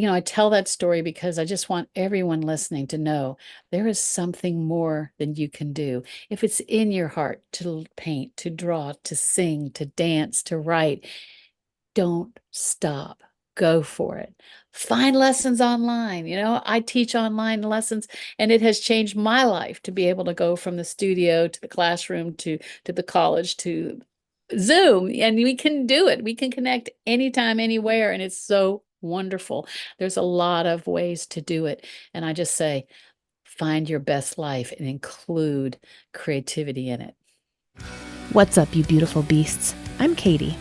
I tell that story because I just want everyone listening to know there is something more than you can do. If it's in your heart to paint, to draw, to sing, to dance, to write, don't stop. Go for it. Find lessons online. I teach online lessons, and it has changed my life to be able to go from the studio to the classroom to the college to Zoom, and we can do it. We can connect anytime, anywhere, and it's so wonderful. There's a lot of ways to do it, and I just say find your best life and include creativity in it. What's up, you beautiful beasts? I'm Katie.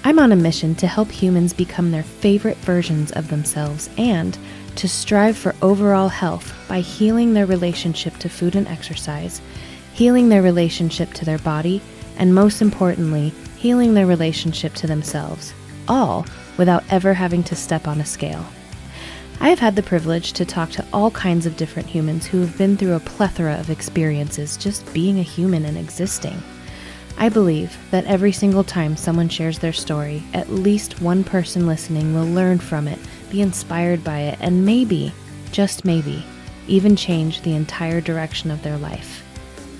I'm on a mission to help humans become their favorite versions of themselves and to strive for overall health by healing their relationship to food and exercise, healing their relationship to their body, and most importantly, healing their relationship to themselves, all without ever having to step on a scale. I have had the privilege to talk to all kinds of different humans who have been through a plethora of experiences just being a human and existing. I believe that every single time someone shares their story, at least one person listening will learn from it, be inspired by it, and maybe, just maybe, even change the entire direction of their life.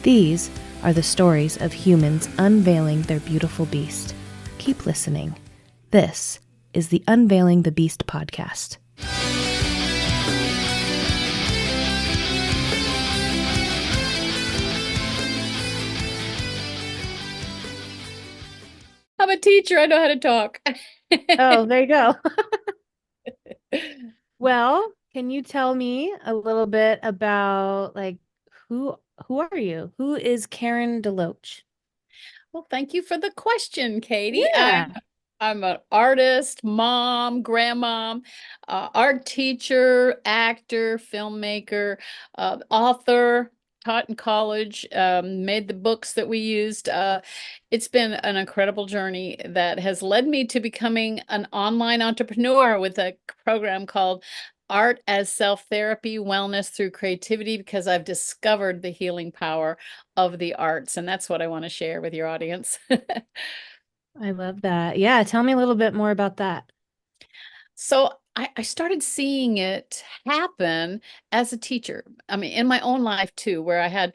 These are the stories of humans unveiling their beautiful beast. Keep listening. This is the Unveiling the Beast podcast. I'm a teacher. I know how to talk. Oh, there you go. Well, can you tell me a little bit about who are you? Who is Karen DeLoach? Well, thank you for the question, Katie. Yeah. I'm an artist, mom, grandmom, art teacher, actor, filmmaker, author, taught in college, made the books that we used. It's been an incredible journey that has led me to becoming an online entrepreneur with a program called Art as Self-Therapy, Wellness Through Creativity, because I've discovered the healing power of the arts. And that's what I want to share with your audience. I love that. Yeah, tell me a little bit more about that. So I started seeing it happen as a teacher. I mean, in my own life too, where I had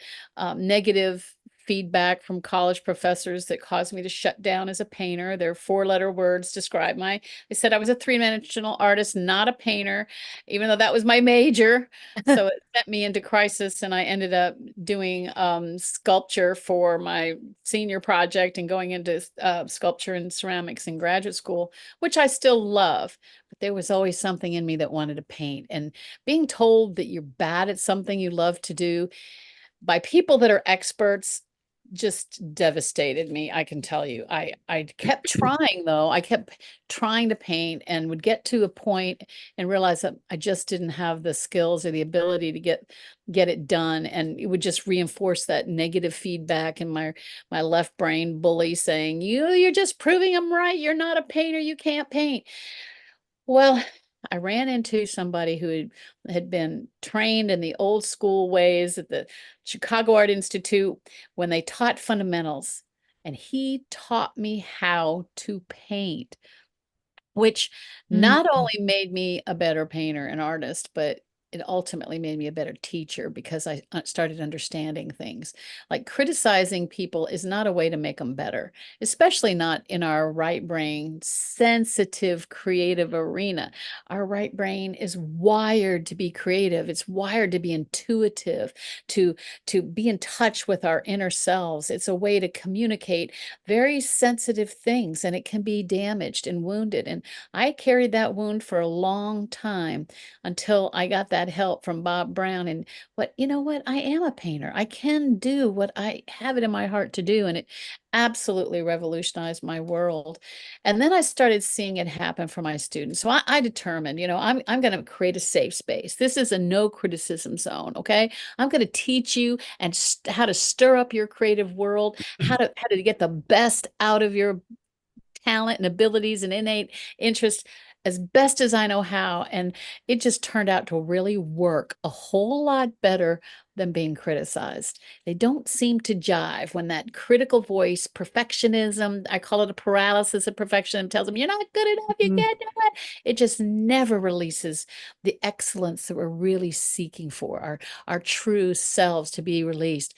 negative feedback from college professors that caused me to shut down as a painter. Their four-letter words describe they said I was a three-dimensional artist, not a painter, even though that was my major. So it sent me into crisis, and I ended up doing sculpture for my senior project and going into sculpture and ceramics in graduate school, which I still love. But there was always something in me that wanted to paint. And being told that you're bad at something you love to do by people that are experts just devastated me, I can tell you. I kept trying though. I kept trying to paint and would get to a point and realize that I just didn't have the skills or the ability to get it done, and it would just reinforce that negative feedback in my left brain bully saying, you're just proving I'm right. You're not a painter. You can't paint. Well, I ran into somebody who had been trained in the old school ways at the Chicago Art Institute when they taught fundamentals. And he taught me how to paint, which not Mm. only made me a better painter and artist, but it ultimately made me a better teacher because I started understanding things. Like criticizing people is not a way to make them better, especially not in our right brain, sensitive, creative arena. Our right brain is wired to be creative. It's wired to be intuitive, to be in touch with our inner selves. It's a way to communicate very sensitive things, and it can be damaged and wounded. And I carried that wound for a long time until I got that help from Bob Brown. And you know what? I am a painter. I can do what I have it in my heart to do. And it absolutely revolutionized my world. And then I started seeing it happen for my students. So I determined, I'm going to create a safe space. This is a no criticism zone. Okay. I'm going to teach you and how to stir up your creative world, how to get the best out of your talent and abilities and innate interest as best as I know how. And it just turned out to really work a whole lot better than being criticized. They don't seem to jive when that critical voice, perfectionism, I call it a paralysis of perfectionism, tells them, you're not good enough, you Mm. can't do it. It just never releases the excellence that we're really seeking for, our true selves to be released.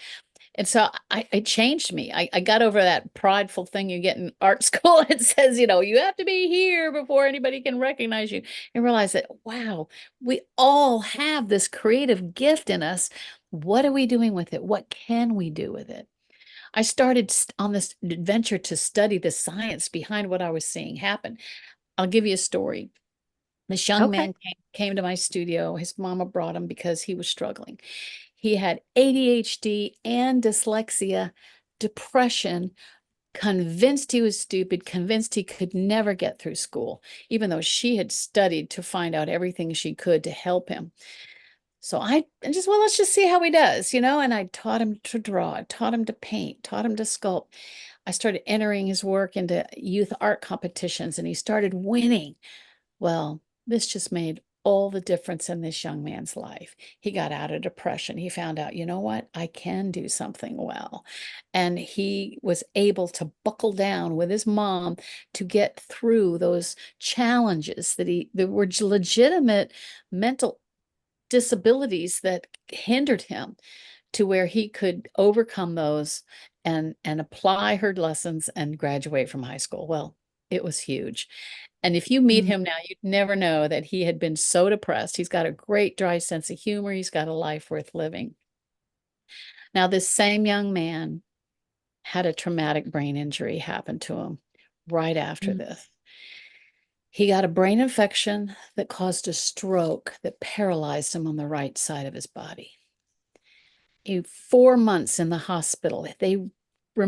And so it changed me. I got over that prideful thing you get in art school. It says, you have to be here before anybody can recognize you, and realize that, wow, we all have this creative gift in us. What are we doing with it? What can we do with it? I started on this adventure to study the science behind what I was seeing happen. I'll give you a story. This young Okay. man came to my studio. His mama brought him because he was struggling. He had ADHD and dyslexia, depression, convinced he was stupid, convinced he could never get through school, even though she had studied to find out everything she could to help him. So well, let's just see how he does, and I taught him to draw, I taught him to paint, taught him to sculpt. I started entering his work into youth art competitions, and he started winning. Well, this just made all the difference in this young man's life. He got out of depression. He found out, you know what? I can do something well. And he was able to buckle down with his mom to get through those challenges that were legitimate mental disabilities that hindered him, to where he could overcome those and apply her lessons and graduate from high school. Well, it was huge. And if you meet Mm. him now, you'd never know that he had been so depressed. He's got a great dry sense of humor. He's got a life worth living. Now, this same young man had a traumatic brain injury happen to him right after Mm. this. He got a brain infection that caused a stroke that paralyzed him on the right side of his body. 4 months in the hospital. They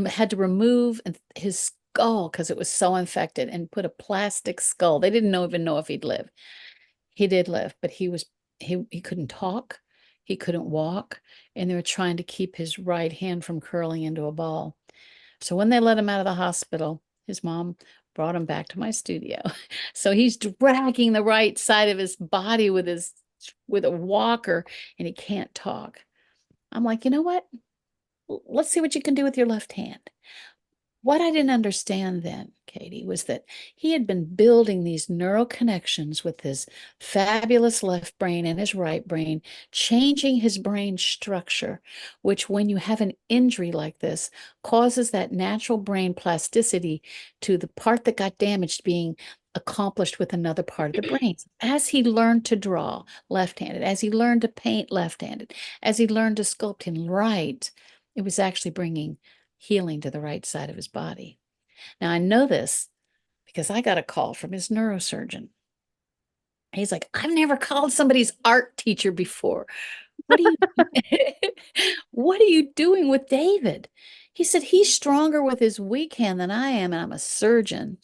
had to remove his skull because it was so infected and put a plastic skull. They didn't even know if he'd live. He did live, but he couldn't talk, he couldn't walk, and they were trying to keep his right hand from curling into a ball. So when they let him out of the hospital, his mom brought him back to my studio. So he's dragging the right side of his body with a walker, and he can't talk. I'm like, you know what? Let's see what you can do with your left hand. What I didn't understand then, Katie, was that he had been building these neural connections with his fabulous left brain and his right brain, changing his brain structure, which, when you have an injury like this, causes that natural brain plasticity to the part that got damaged being accomplished with another part of the brain. As he learned to draw left-handed, as he learned to paint left-handed, as he learned to sculpt and write, it was actually bringing healing to the right side of his body. Now, I know this because I got a call from his neurosurgeon. He's like, I've never called somebody's art teacher before. What are you what are you doing with David? He said he's stronger with his weak hand than I am, and I'm a surgeon,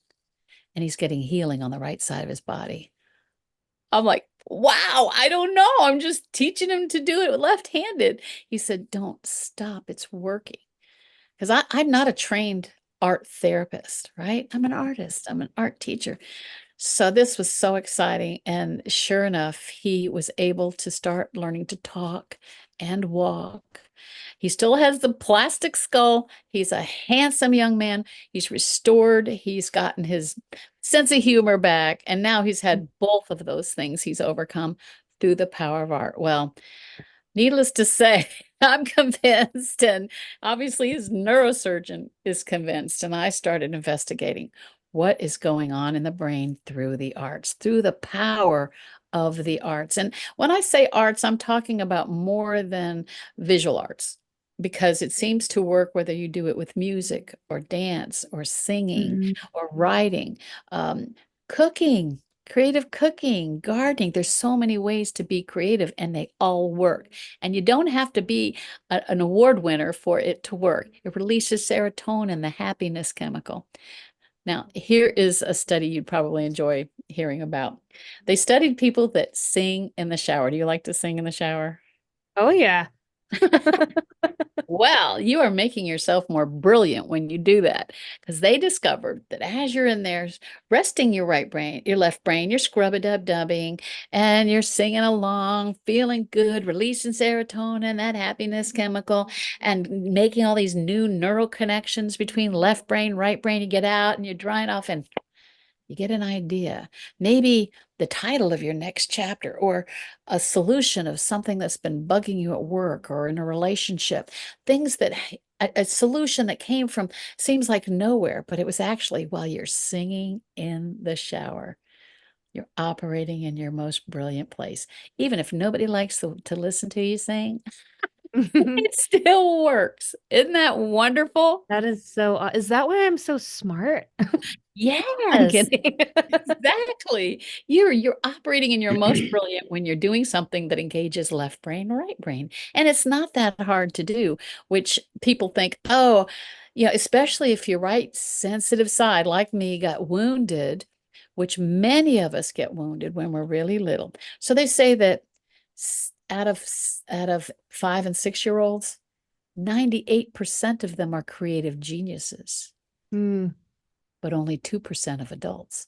and he's getting healing on the right side of his body. I'm like, wow, I don't know. I'm just teaching him to do it left-handed. He said, don't stop. It's working. Because I'm not a trained art therapist, right? I'm an artist, I'm an art teacher. So this was so exciting. And sure enough, he was able to start learning to talk and walk. He still has the plastic skull. He's a handsome young man. He's restored. He's gotten his sense of humor back. And now he's had both of those things he's overcome through the power of art. Well, needless to say, I'm convinced, and obviously his neurosurgeon is convinced. And I started investigating what is going on in the brain through the arts, through the power of the arts. And when I say arts, I'm talking about more than visual arts, because it seems to work whether you do it with music or dance or singing Mm. or writing, cooking. Creative cooking, gardening. There's so many ways to be creative, and they all work. And you don't have to be an award winner for it to work. It releases serotonin, the happiness chemical. Now, here is a study you'd probably enjoy hearing about. They studied people that sing in the shower. Do you like to sing in the shower? Oh, yeah. Well, you are making yourself more brilliant when you do that because they discovered that as you're in there resting your right brain, your left brain, you're scrub-a-dub-dubbing and you're singing along, feeling good, releasing serotonin, that happiness chemical, and making all these new neural connections between left brain, right brain. You get out and you're drying off and you get an idea. Maybe the title of your next chapter or a solution of something that's been bugging you at work or in a relationship. Things that a solution that came from seems like nowhere, but it was actually while you're singing in the shower. You're operating in your most brilliant place. Even if nobody likes to listen to you sing, it still works. Isn't that wonderful? That is so, is that why I'm so smart? I'm Yes. kidding. Exactly. You're operating in your most brilliant when you're doing something that engages left brain, right brain. And it's not that hard to do, which people think, oh, especially if your right sensitive side, like me, got wounded, which many of us get wounded when we're really little. So they say that out of 5 and 6 year olds, 98% of them are creative geniuses, Mm, but only 2% of adults.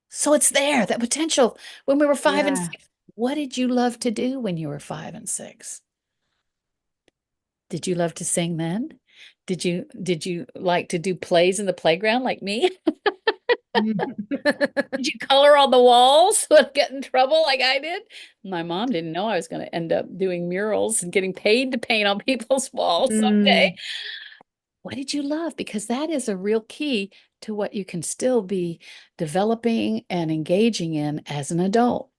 So it's there, that potential. When we were five and yeah. six, what did you love to do when you were 5 and 6? Did you love to sing then? Did you like to do plays in the playground like me? Did you color on the walls and get in trouble like I did? My mom didn't know I was going to end up doing murals and getting paid to paint on people's walls someday. Mm, What did you love? Because that is a real key to what you can still be developing and engaging in as an adult,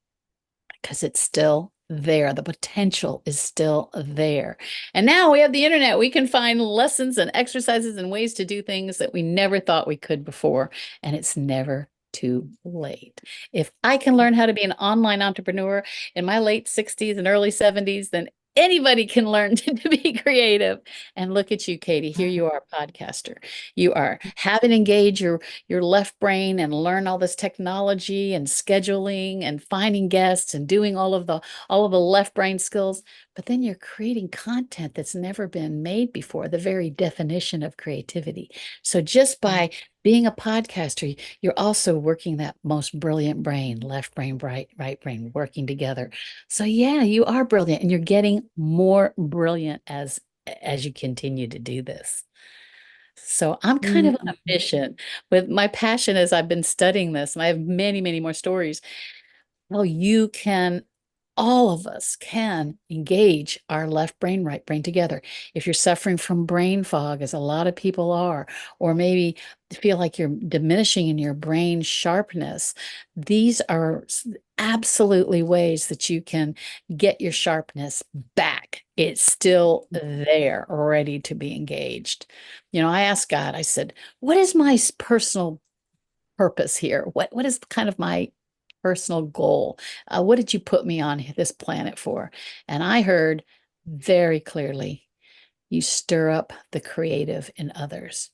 because it's still there. The potential is still there. And now we have the internet. We can find lessons and exercises and ways to do things that we never thought we could before. And it's never too late. If I can learn how to be an online entrepreneur in my late 60s and early 70s, then anybody can learn to be creative. And look at you, Katie. Here you are, a podcaster. You are having engage your left brain and learn all this technology and scheduling and finding guests and doing all of the left brain skills, but then you're creating content that's never been made before, the very definition of creativity. So just by being a podcaster, you're also working that most brilliant brain, left brain, right brain, working together. So yeah, you are brilliant and you're getting more brilliant as you continue to do this. So I'm kind of on a mm, mission with my passion as I've been studying this, and I have many, many more stories. Well, all of us can engage our left brain, right brain together. If you're suffering from brain fog, as a lot of people are, or maybe feel like you're diminishing in your brain sharpness, these are absolutely ways that you can get your sharpness back. It's still there, ready to be engaged. I asked God, I said, what is my personal purpose here? What is kind of my personal goal? What did you put me on this planet for? And I heard very clearly, you stir up the creative in others.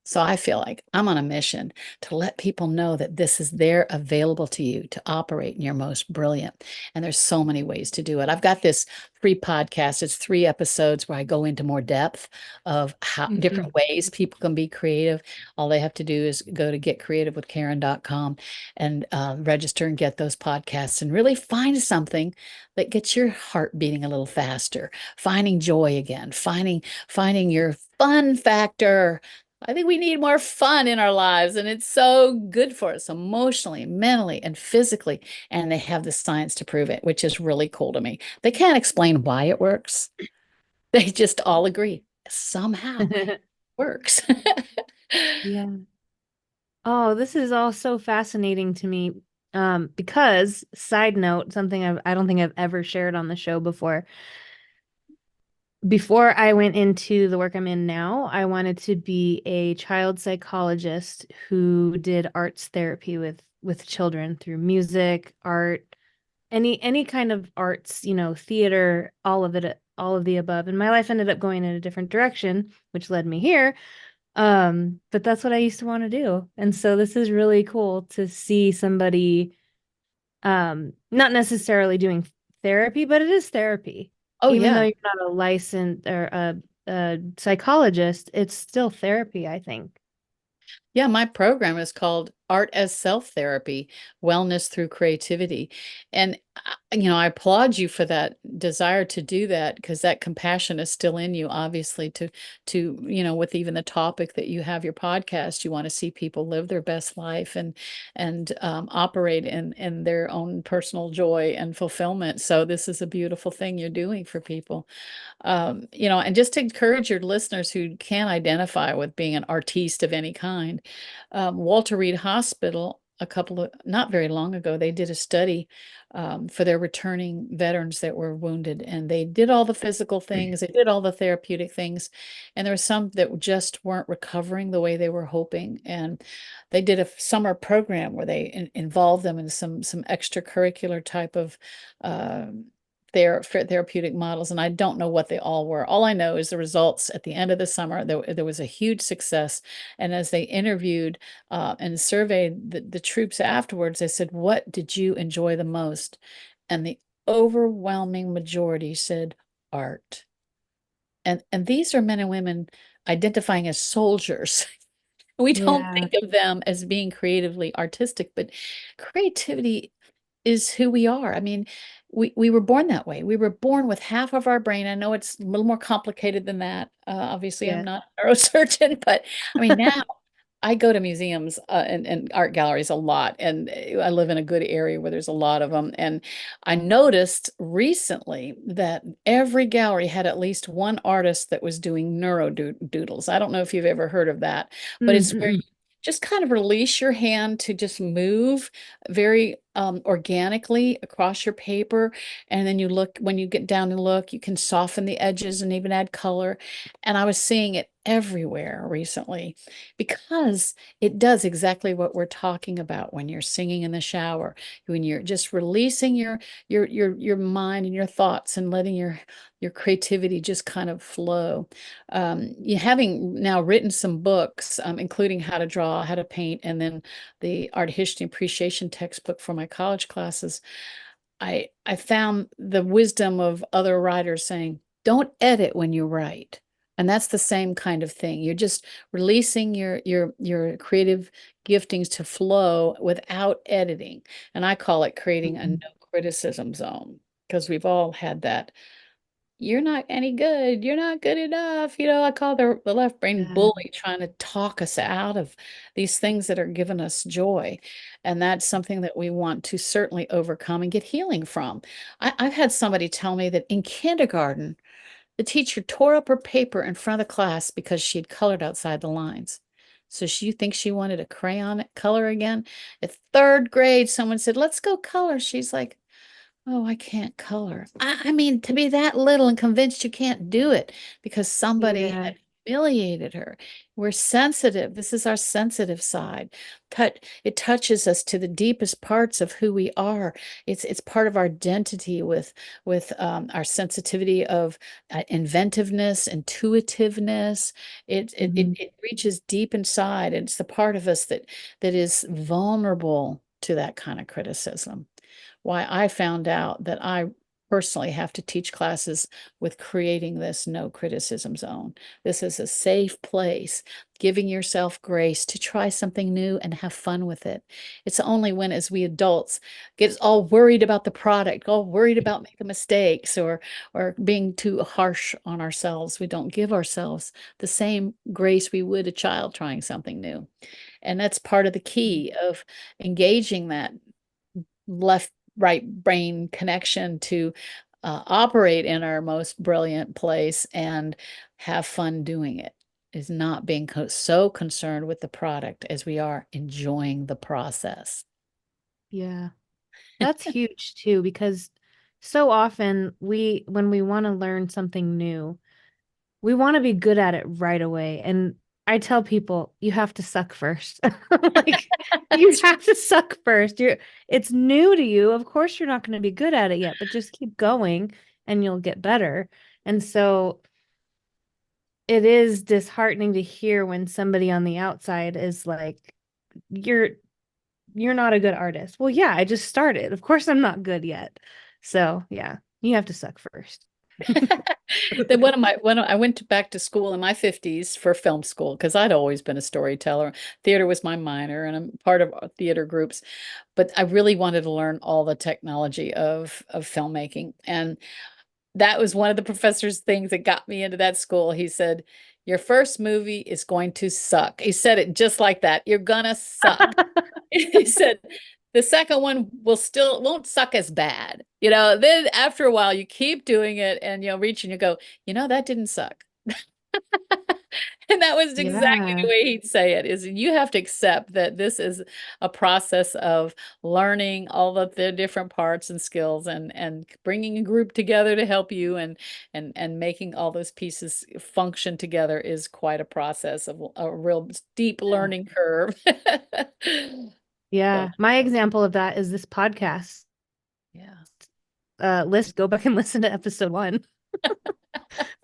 So I feel like I'm on a mission to let people know that this is there available to you to operate in your most brilliant. And there's so many ways to do it. I've got this free podcast. It's 3 episodes where I go into more depth of how mhm. different ways people can be creative. All they have to do is go to getcreativewithkaren.com and register and get those podcasts and really find something that gets your heart beating a little faster, finding joy again, finding your fun factor. I think we need more fun in our lives, and it's so good for us emotionally, mentally, and physically. And they have the science to prove it, which is really cool to me. They can't explain why it works. They just all agree somehow it works. Yeah. Oh, this is all so fascinating to me. Because side note, something I don't think I've ever shared on the show before. Before I went into the work I'm in now, I wanted to be a child psychologist who did arts therapy with children through music, art, any kind of arts, theater, all of it, all of the above. And my life ended up going in a different direction, which led me here. But that's what I used to want to do. And so this is really cool to see somebody not necessarily doing therapy, but it is therapy. Oh Even though yeah. you're not a licensed or a psychologist, it's still therapy, I think. Yeah, my program is called Art as Self Therapy, Wellness Through Creativity. And, I applaud you for that desire to do that because that compassion is still in you, obviously, with even the topic that you have your podcast, you want to see people live their best life and operate in their own personal joy and fulfillment. So this is a beautiful thing you're doing for people. And just to encourage your listeners who can identify with being an artiste of any kind, Walter Reed Hospital, not very long ago, they did a study for their returning veterans that were wounded, and they did all the physical things, they did all the therapeutic things, and there were some that just weren't recovering the way they were hoping. And they did a summer program where they involved them in some extracurricular type of therapeutic models, and I don't know what they all were. All I know is the results at the end of the summer, there was a huge success. And as they interviewed and surveyed the troops afterwards, they said, "What did you enjoy the most?" And the overwhelming majority said, "Art." And these are men and women identifying as soldiers. We don't Yeah. think of them as being creatively artistic, but creativity is who we are. I mean, we were born that way. We were born with half of our brain. I know it's a little more complicated than that. Obviously, I'm Yeah. not a neurosurgeon, but I mean, now I go to museums and art galleries a lot, and I live in a good area where there's a lot of them. And I noticed recently that every gallery had at least one artist that was doing neurodoodles. I don't know if you've ever heard of that, but it's where Mm-mm. you just kind of release your hand to just move very organically across your paper. And then when you get down and look, you can soften the edges and even add color. And I was seeing it everywhere recently because it does exactly what we're talking about when you're singing in the shower, when you're just releasing your mind and your thoughts and letting your creativity just kind of flow. You having now written some books, including how to draw, how to paint, and then the art history appreciation textbook for my college classes. I found the wisdom of other writers saying, don't edit when you write. And that's the same kind of thing. You're just releasing your creative giftings to flow without editing. And I call it creating a no criticism zone because we've all had that. You're not any good. You're not good enough. I call the left brain Yeah. bully trying to talk us out of these things that are giving us joy. And that's something that we want to certainly overcome and get healing from. I've had somebody tell me that in kindergarten, the teacher tore up her paper in front of the class because she had colored outside the lines. So she thinks she wanted a crayon color again. At third grade, someone said, "Let's go color." She's like, "Oh, I can't color." I mean, to be that little and convinced you can't do it because somebody Yeah. had humiliated her. We're sensitive. This is our sensitive side. It touches us to the deepest parts of who we are. It's part of our identity with our sensitivity of inventiveness, intuitiveness. Mhm. It reaches deep inside. It's the part of us that is vulnerable to that kind of criticism. Why I found out that I personally have to teach classes with creating this no criticism zone. This is a safe place, giving yourself grace to try something new and have fun with it. It's only when, as we adults, get all worried about the product, all worried about making mistakes or being too harsh on ourselves, we don't give ourselves the same grace we would a child trying something new. And that's part of the key of engaging that left right brain connection to operate in our most brilliant place and have fun doing it is not being so concerned with the product as we are enjoying the process. Yeah. That's huge too, because so often when we want to learn something new, we want to be good at it right away. And I tell people, you have to suck first. Like, you have to suck first. It's new to you. Of course, you're not going to be good at it yet, but just keep going and you'll get better. And so it is disheartening to hear when somebody on the outside is like, you're you're not a good artist. Well, yeah, I just started. Of course I'm not good yet. So, yeah, you have to suck first. Then when I went back to school in my 50s for film school, because I'd always been a storyteller. Theater was my minor, and I'm part of theater groups. But I really wanted to learn all the technology of filmmaking. And that was one of the professor's things that got me into that school. He said, "Your first movie is going to suck." He said it just like that. You're gonna suck. He said, the second one won't suck as bad. Then after a while you keep doing it and reach and you go, that didn't suck. And that was exactly the Yeah. way he'd say it, is you have to accept that this is a process of learning all of the different parts and skills, and bringing a group together to help you, and making all those pieces function together is quite a process of a real deep Yeah. learning curve. So, Yeah. My example of that is this podcast. yeah. Go back and listen to episode 1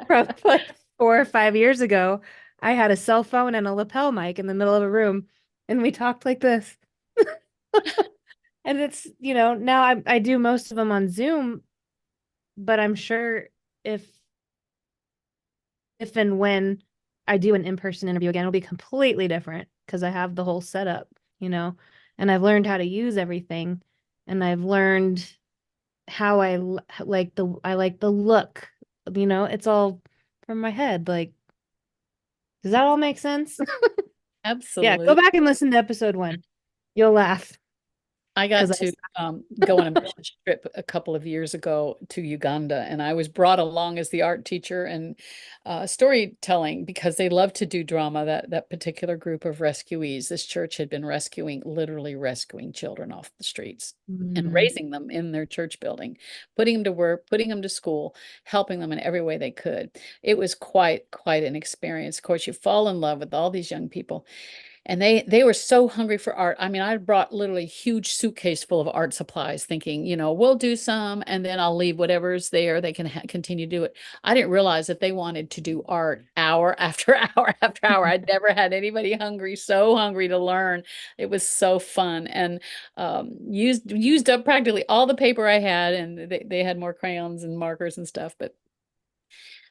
from like 4 or 5 years ago. I had a cell phone and a lapel mic in the middle of a room, and we talked like this. And it's, now I do most of them on Zoom, but I'm sure if if and when I do an in-person interview again, it'll be completely different because I have the whole setup, and I've learned how to use everything, and I've learned how I like the look, it's all from my head. Like, does that all make sense? Yeah, go Absolutely. back and listen to episode 1. You'll laugh I because got to go on a mission trip a couple of years ago to Uganda, and I was brought along as the art teacher and storytelling, because they love to do drama. That particular group of rescuees, this church had been literally rescuing children off the streets and Mm, raising them in their church building, putting them to work, putting them to school, helping them in every way they could. It was quite an experience. Of course, you fall in love with all these young people, and they were so hungry for art. I mean, I brought literally a huge suitcase full of art supplies, thinking, we'll do some and then I'll leave whatever's there. They can continue to do it. I didn't realize that they wanted to do art hour after hour after hour. I'd never had anybody so hungry to learn. It was so fun, and used up practically all the paper I had, and they had more crayons and markers and stuff. But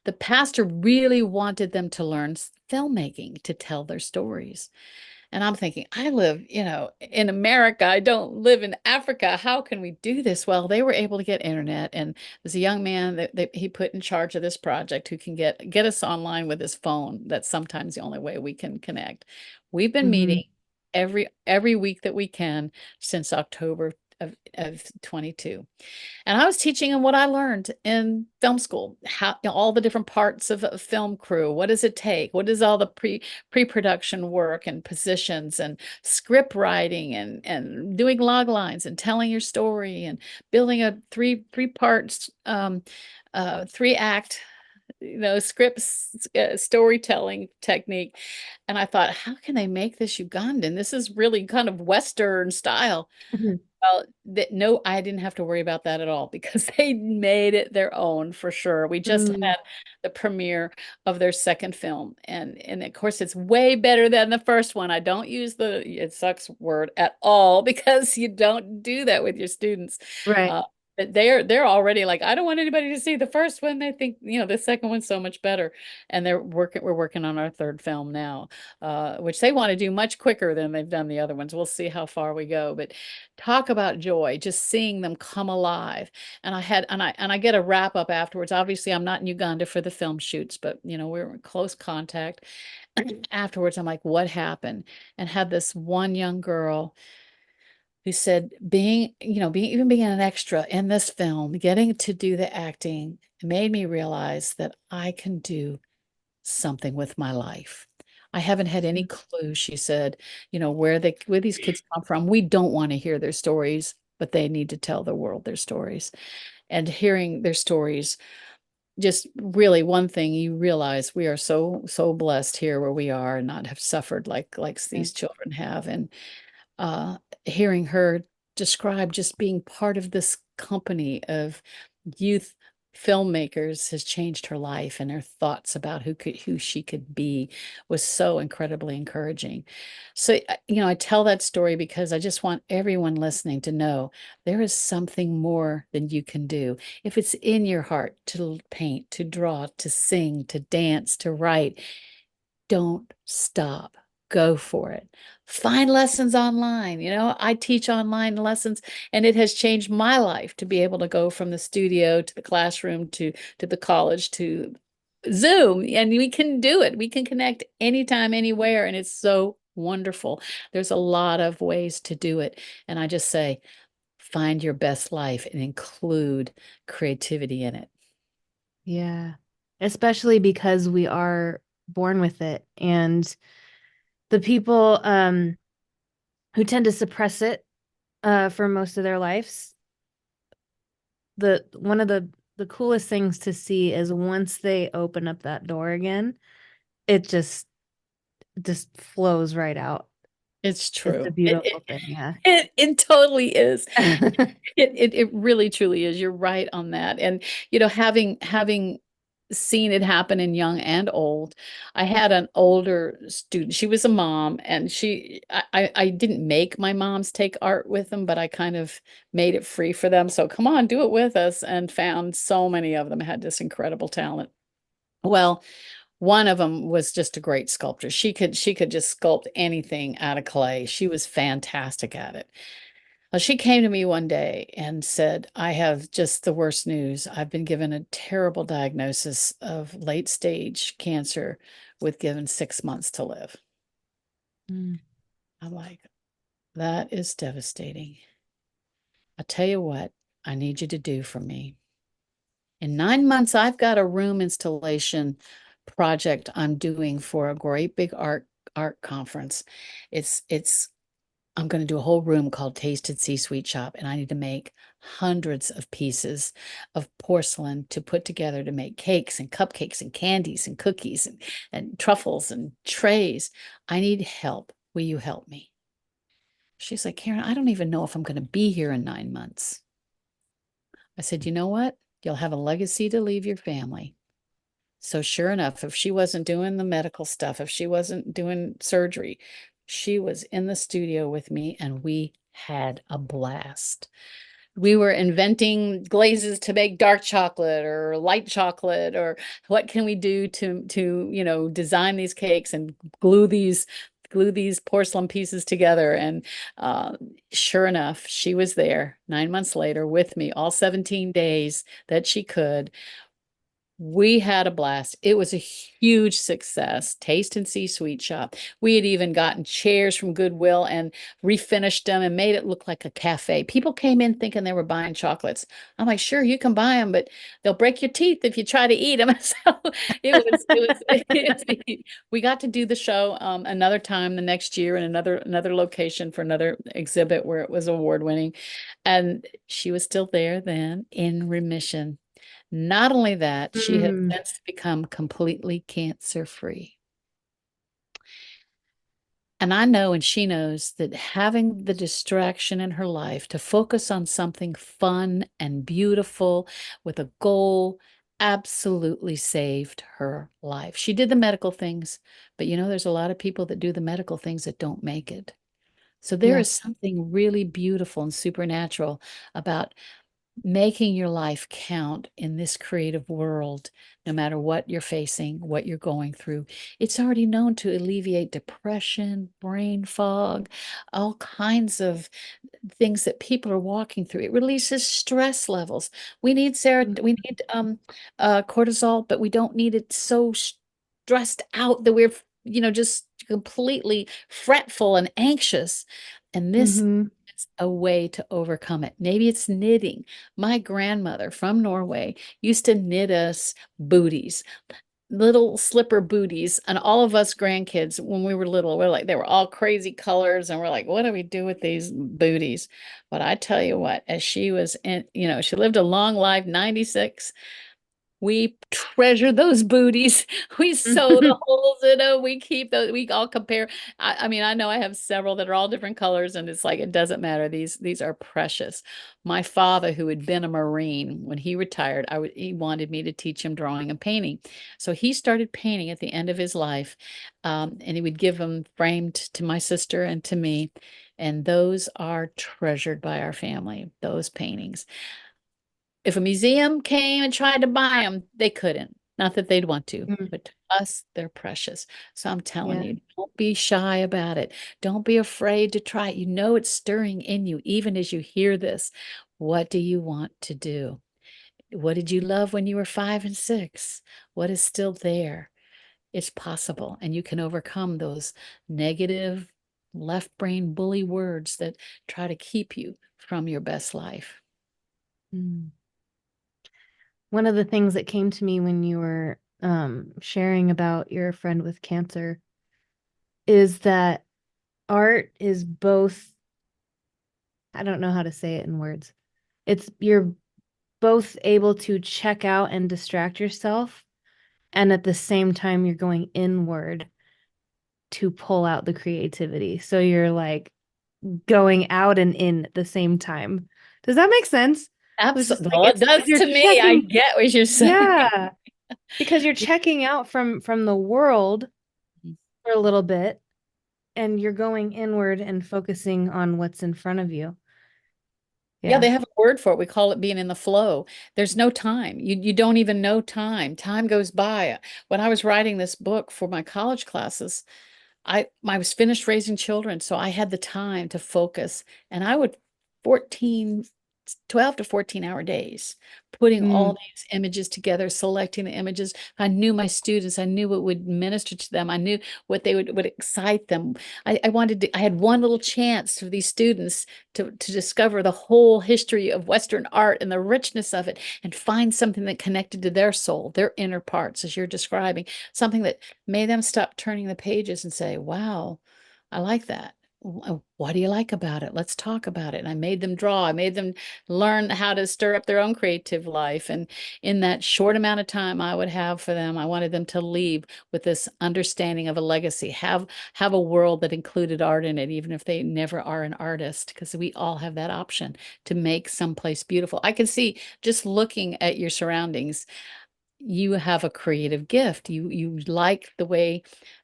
the pastor really wanted them to learn filmmaking, to tell their stories. And I'm thinking, I live, in America. I don't live in Africa. How can we do this? Well, they were able to get internet, and there's a young man that he put in charge of this project who can get us online with his phone. That's sometimes the only way we can connect. We've been mhm, meeting every week that we can since October of 22. And I was teaching them what I learned in film school, how all the different parts of a film crew. What does it take? What is all the pre-production work and positions and script writing and doing log lines and telling your story and building a three parts 3 act scripts, storytelling technique. And I thought, how can they make this Ugandan? This is really kind of Western style. mhm, Well, no, I didn't have to worry about that at all, because they made it their own for sure. We just mm, had the premiere of their second film, and of course it's way better than the first one. I don't use the "it sucks" word at all, because you don't do that with your students. right. Uh, but they're already like, I don't want anybody to see the first one. They think, the second one's so much better. And we're working on our third film now, which they want to do much quicker than they've done the other ones. We'll see how far we go. But talk about joy, just seeing them come alive. And I get a wrap up afterwards. Obviously, I'm not in Uganda for the film shoots, but we're in close contact. Afterwards, I'm like, what happened? And had this one young girl who said, being an extra in this film, getting to do the acting made me realize that I can do something with my life. I haven't had any clue, she said, where these kids come from. We don't want to hear their stories, but they need to tell the world their stories. And hearing their stories, just really, one thing you realize, we are so blessed here where we are, and not have suffered like Yeah. these children have. And hearing her describe just being part of this company of youth filmmakers has changed her life, and her thoughts about who she could be was so incredibly encouraging. So, I tell that story because I just want everyone listening to know there is something more than you can do. If it's in your heart to paint, to draw, to sing, to dance, to write, don't stop. Go for it. Find lessons online. I teach online lessons, and it has changed my life to be able to go from the studio to the classroom to the college to Zoom, and we can do it. We can connect anytime, anywhere, and it's so wonderful. There's a lot of ways to do it, and I just say, find your best life and include creativity in it. Yeah. Especially because we are born with it. And the people who tend to suppress it for most of their lives, the one of the coolest things to see is once they open up that door again, it just flows right out. It's It's a true. beautiful thing, yeah. It totally is. It really truly is. You're right on that. And having seen it happen in young and old, I had an older student. She was a mom, and I didn't make my moms take art with them, but I kind of made it free for them. So come on, do it with us, and found so many of them had this incredible talent. Well, one of them was just a great sculptor. She could just sculpt anything out of clay. She was fantastic at it. Well, she came to me one day and said, I have just the worst news. I've been given a terrible diagnosis of late stage cancer with given 6 months to live. Mm. I'm like, that is devastating. I'll tell you what I need you to do for me. In 9 months, I've got a room installation project I'm doing for a great big art conference. It's I'm going to do a whole room called Tasted C-Suite Shop, and I need to make hundreds of pieces of porcelain to put together to make cakes and cupcakes and candies and cookies and truffles and trays. I need help. Will you help me? She's like, Karen, I don't even know if I'm going to be here in 9 months. I said, you know what? You'll have a legacy to leave your family. So sure enough, if she wasn't doing the medical stuff, if she wasn't doing surgery, she was in the studio with me, and we had a blast. We were inventing glazes to make dark chocolate or light chocolate, or what can we do to design these cakes and glue these porcelain pieces together. And uh, sure enough, she was there 9 months later with me all 17 days that she could. We had a blast. It was a huge success. Taste and See Sweet Shop. We had even gotten chairs from Goodwill and refinished them and made it look like a cafe. People came in thinking they were buying chocolates. I'm like, sure, you can buy them, but they'll break your teeth if you try to eat them. So we got to do the show another time the next year in another location for another exhibit where it was award winning. And she was still there then in remission. Not only that, she has Mm. since become completely cancer free. And I know, and she knows, that having the distraction in her life to focus on something fun and beautiful with a goal absolutely saved her life. She did the medical things, but there's a lot of people that do the medical things that don't make it. So there Yeah. is something really beautiful and supernatural about making your life count in this creative world, no matter what you're facing, what you're going through. It's already known to alleviate depression, brain fog, all kinds of things that people are walking through. It releases stress levels. We need cortisol, but we don't need it so stressed out that we're just completely fretful and anxious. And this Mm-hmm. is a way to overcome it. Maybe it's knitting. My grandmother from Norway used to knit us booties, little slipper booties, and all of us grandkids when we were little, we're like, they were all crazy colors, and we're like, what do we do with these booties? But I tell you what, as she was in, she lived a long life, 96. We treasure those booties. We sew the holes in them. We keep those. We all compare. I mean, I know I have several that are all different colors, and it's like it doesn't matter. These are precious. My father, who had been a Marine, when he retired, he wanted me to teach him drawing and painting. So he started painting at the end of his life, and he would give them framed to my sister and to me. And those are treasured by our family, those paintings. If a museum came and tried to buy them, they couldn't. Not that they'd want to, Mm, but to us, they're precious. So I'm telling yeah. you, don't be shy about it. Don't be afraid to try it. You know it's stirring in you, even as you hear this. What do you want to do? What did you love when you were 5 and 6? What is still there? It's possible, and you can overcome those negative left brain bully words that try to keep you from your best life. Mm. One of the things that came to me when you were sharing about your friend with cancer is that art is both, I don't know how to say it in words. It's you're both able to check out and distract yourself, and at the same time, you're going inward to pull out the creativity. So you're like going out and in at the same time. Does that make sense? It's just Absolutely. like Well, it it's like does you're to me. I checking, get what you're saying. yeah, because you're checking out from the world for a little bit and you're going inward and focusing on what's in front of you. Yeah, Yeah. they have a word for it. We call it being in the flow. There's no time. You don't even know time. Time goes by. When I was writing this book for my college classes, I was finished raising children, so I had the time to focus, and I would 14 12 to 14-hour days, putting all Mm, these images together, selecting the images. I knew my students, I knew what would minister to them, I knew what they would excite them. I wanted to, I had one little chance for these students to discover the whole history of Western art and the richness of it, and find something that connected to their soul, their inner parts, as you're describing, something that made them stop turning the pages and say, wow, I like that. What do you like about it? Let's talk about it. And I made them draw. I made them learn how to stir up their own creative life. And in that short amount of time I would have for them, I wanted them to leave with this understanding of a legacy, have a world that included art in it, even if they never are an artist, because we all have that option to make someplace beautiful. I can see just looking at your surroundings, you have a creative gift. You like the way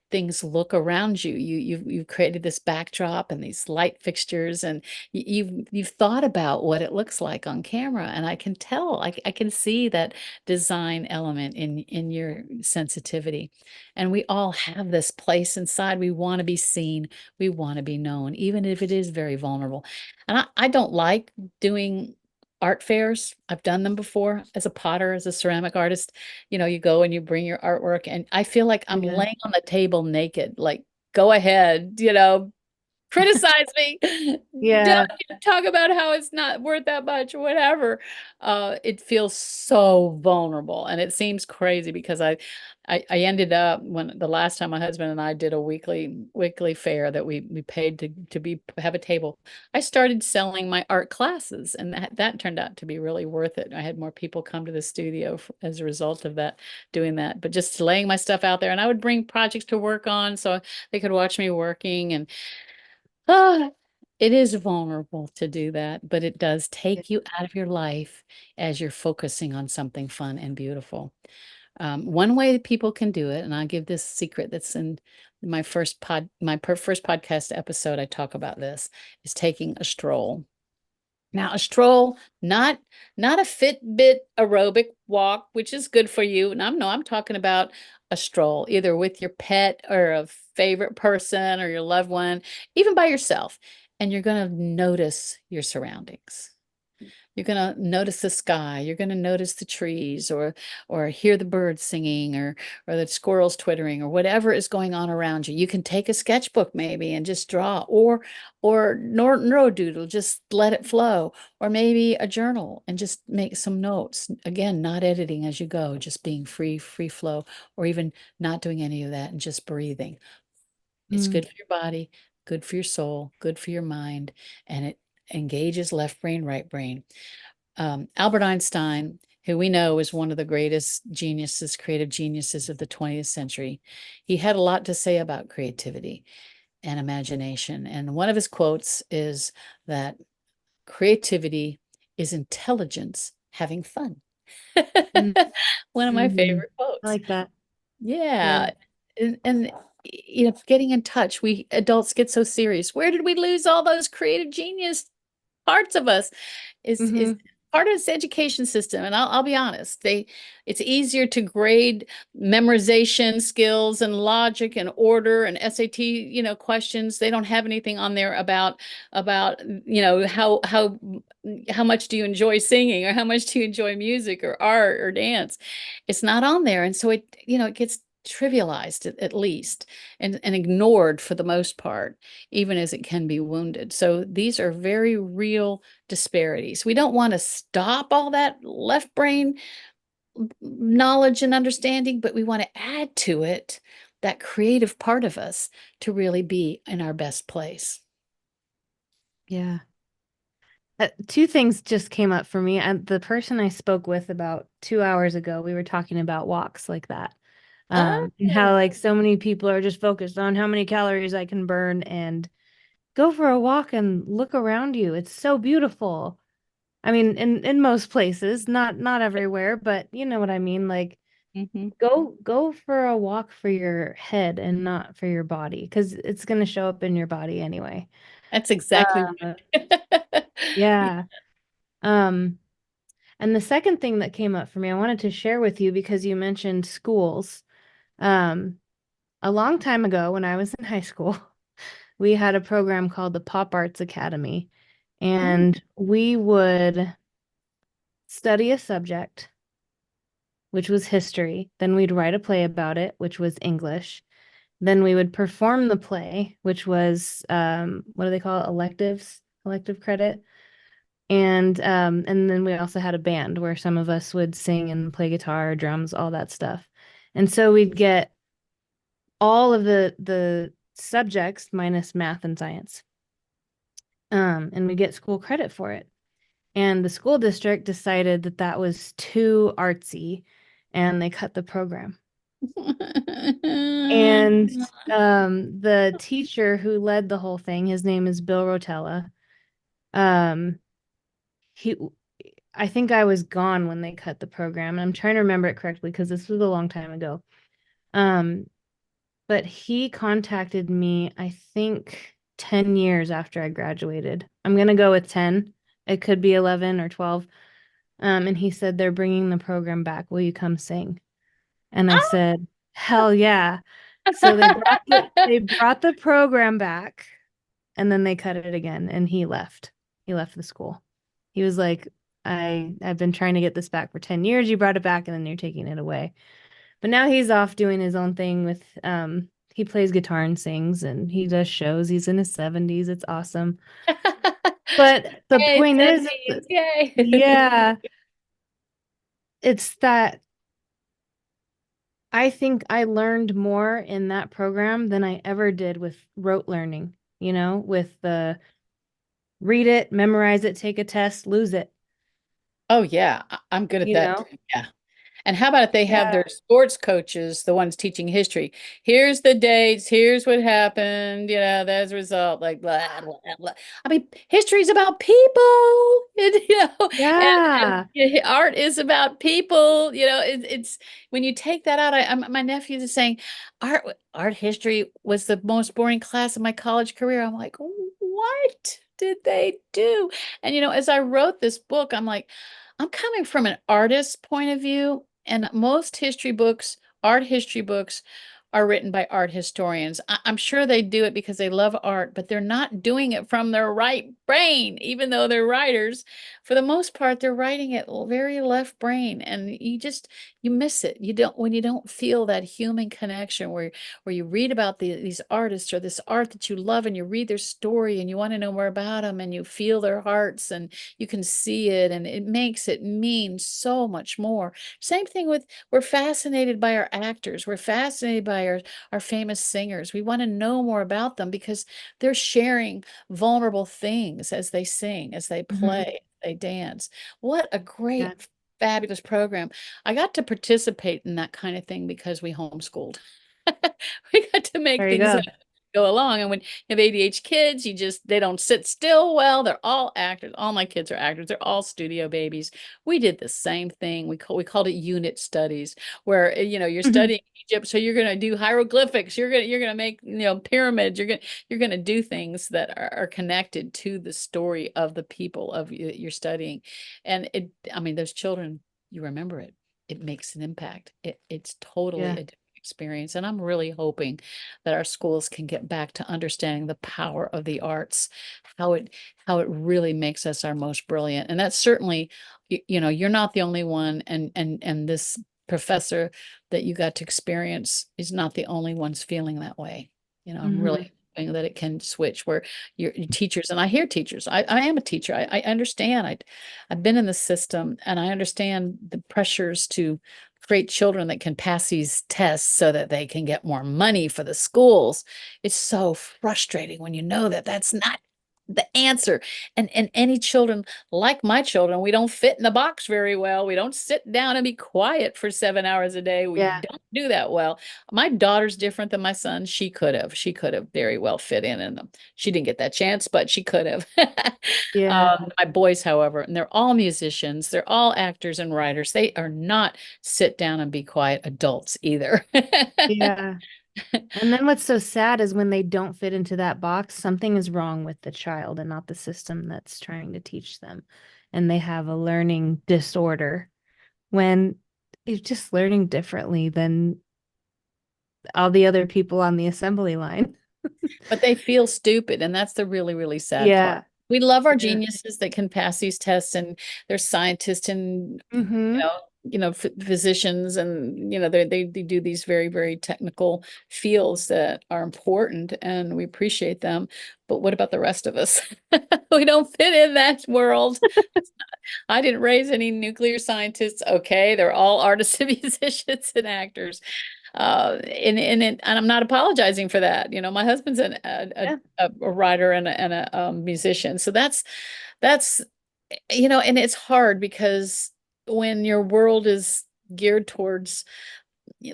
things look around you. You've created this backdrop and these light fixtures, and you've thought about what it looks like on camera. And I can tell, I can see that design element in your sensitivity. And we all have this place inside. We want to be seen. We want to be known, even if it is very vulnerable. And I don't like doing art fairs. I've done them before as a potter, as a ceramic artist. You go and you bring your artwork, and I feel like I'm yeah. laying on the table naked. Like, go ahead, criticize me. Don't Yeah. talk about how it's not worth that much or whatever. It feels so vulnerable, and it seems crazy because I ended up, when the last time my husband and I did a weekly fair that we paid to be have a table. I started selling my art classes, and that turned out to be really worth it. I had more people come to the studio as a result of that, doing that. But just laying my stuff out there, and I would bring projects to work on so they could watch me working. And ah, it is vulnerable to do that, but it does Yeah. take you out of your life as you're focusing on something fun and beautiful. One way that people can do it, and I'll give this secret that's in first podcast episode, I talk about this, is taking a stroll. Now, a stroll, not a Fitbit aerobic walk, which is good for you. And I'm talking about a stroll, either with your pet or a favorite person or your loved one, even by yourself. And you're going to notice your surroundings. You're going to notice the sky. You're going to notice the trees, or hear the birds singing, or the squirrels twittering, or whatever is going on around you. You can take a sketchbook maybe and just draw, or neurodoodle, just let it flow, or maybe a journal and just make some notes. Again, not editing as you go, just being free flow, or even not doing any of that and just breathing. It's Mm, good for your body, good for your soul, good for your mind, and it engages left brain, right brain. Albert Einstein, who we know is one of the greatest geniuses, creative geniuses of the 20th century. He had a lot to say about creativity and imagination. And one of his quotes is that creativity is intelligence having fun. One of my Mm-hmm. favorite I quotes. like that. Yeah. Yeah. And getting in touch. We adults get so serious. Where did we lose all those creative genius parts of us? Is Mm-hmm. part of this education system. And I'll be honest, it's easier to grade memorization skills and logic and order and SAT, questions. They don't have anything on there about, how much do you enjoy singing, or how much do you enjoy music or art or dance. It's not on there. And so it gets trivialized at least, and ignored for the most part, even as it can be wounded. So these are very real disparities. We don't want to stop all that left brain knowledge and understanding, but we want to add to it that creative part of us to really be in our best place. Yeah. Two things just came up for me. And the person I spoke with about 2 hours ago, we were talking about walks like that. And how Oh. like so many people are just focused on how many calories I can burn, and go for a walk and look around you. It's so beautiful. I mean, in most places, not everywhere, but you know what I mean. Like Mhm. go for a walk for your head and not for your body, because it's gonna show up in your body anyway. That's exactly Uh, right. yeah. Um, and the second thing that came up for me, I wanted to share with you because you mentioned schools. Um, a long time ago when I was in high school, we had a program called the Pop Arts Academy, Oh. and we would study a subject, which was history. Then we'd write a play about it, which was English. Then we would perform the play, which was what do they call it? Electives, elective credit. And then we also had a band where some of us would sing and play guitar, drums, all that stuff. And so we'd get all of the subjects minus math and science. And we get school credit for it. And the school district decided that that was too artsy, and they cut the program. And the teacher who led the whole thing, his name is Bill Rotella. Um, he, I think I was gone when they cut the program, and I'm trying to remember it correctly because this was a long time ago. Um, but he contacted me, I think 10 years after I graduated. I'm gonna go with 10. It could be 11 or 12. And he said, they're bringing the program back. Will you come sing? And I said, hell yeah. So they brought the program back, and then they cut it again, and he left. He left the school. He was like, I've been trying to get this back for 10 years. You brought it back, and then you're taking it away. But now he's off doing his own thing with he plays guitar and sings, and he does shows. He's in his 70s. It's awesome. But the Hey, point is, 70s, yay. yeah, it's that I think I learned more in that program than I ever did with rote learning, with the read it, memorize it, take a test, lose it, Oh yeah, I'm good at you that know? too. Yeah. And how about if they have Yeah. their sports coaches, the ones teaching history? Here's the dates. Here's what happened. As a result, like blah blah blah. I mean, history is about people, Yeah. and art is about people. It's when you take that out. My nephew is saying, art history was the most boring class of my college career. I'm like, what did they do? And as I wrote this book, I'm like, I'm coming from an artist's point of view, and most art history books, are written by art historians. I'm sure they do it because they love art, but they're not doing it from their right brain, even though they're writers. For the most part, they're writing it very left brain, and you miss it. You don't when you don't feel that human connection where you read about these artists or this art that you love, and you read their story and you want to know more about them, and you feel their hearts, and you can see it, and it makes it mean so much more. Same thing with we're fascinated by our actors. We're fascinated by our famous singers. We want to know more about them because they're sharing vulnerable things as they sing, as they Mhm. play, they dance. What a Yeah. great fabulous program. I got to participate in that kind of thing because we homeschooled. We got to make There you things go. go along. And when you have ADHD kids, they don't sit still well. They're all actors. All my kids are actors. They're all studio babies. We did the same thing. We called it unit studies, where you're Mhm. studying Egypt, so you're going to do hieroglyphics. You're going to make pyramids. You're going to do things that are connected to the story of the people of you're studying. And I mean, those children, you remember it. It makes an impact. It's totally Yeah. a different experience. And I'm really hoping that our schools can get back to understanding the power of the arts, how it how it really makes us our most brilliant. And that's certainly, you're not the only one, and this professor that you got to experience is not the only ones feeling that way. I'm Hmm. really hoping that it can switch where your teachers, and I hear teachers. I am a teacher. I understand. I've been in the system, and I understand the pressures to create children that can pass these tests so that they can get more money for the schools. It's so frustrating when you know that that's not the answer. And any children like my children, we don't fit in the box very well. We don't sit down and be quiet for 7 hours a day. We Yeah. don't do that well. My daughter's different than my son. She could have very well fit in them. She didn't get that chance, but she could have. Yeah. My boys, however, and they're all musicians, they're all actors and writers. They are not sit down and be quiet adults either. Yeah. And then what's so sad is when they don't fit into that box, something is wrong with the child and not the system that's trying to teach them. And they have a learning disorder when it's just learning differently than all the other people on the assembly line. But they feel stupid, and that's the really, really sad part. Yeah. We love our Yeah. geniuses that can pass these tests, and they're scientists and Mm-hmm. physicians, and they do these very, very technical fields that are important, and we appreciate them. But what about the rest of us? We don't fit in that world. I didn't raise any nuclear scientists. Okay, they're all artists and musicians and actors. And I'm not apologizing for that. My husband's Yeah. a writer and a musician. So that's and it's hard because when your world is geared towards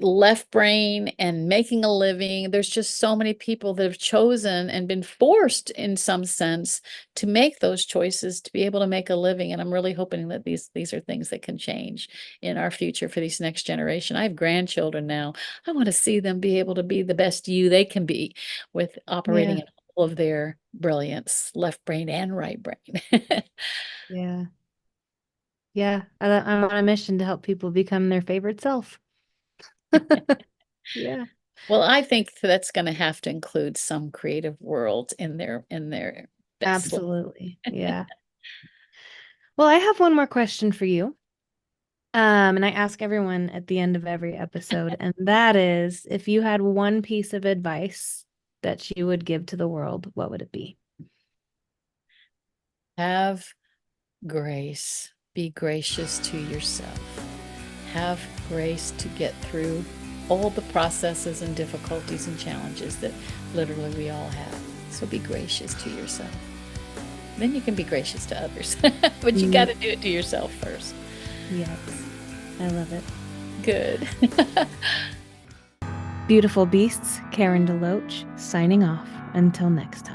left brain and making a living, there's just so many people that have chosen and been forced in some sense to make those choices to be able to make a living. And I'm really hoping that these are things that can change in our future for these next generation. I have grandchildren now. I want to see them be able to be the best you they can be with operating Yeah. in all of their brilliance, left brain and right brain. Yeah. Yeah. I'm on a mission to help people become their favorite self. Yeah. Well, I think that's going to have to include some creative world in their best life. Absolutely. Yeah. Well, I have one more question for you. And I ask everyone at the end of every episode, and that is if you had one piece of advice that you would give to the world, what would it be? Have grace. Be gracious to yourself. Have grace to get through all the processes and difficulties and challenges that literally we all have. So be gracious to yourself. Then you can be gracious to others. But you got to do it to yourself first. Yes. I love it. Good. Beautiful beasts, Karen DeLoach, signing off. Until next time.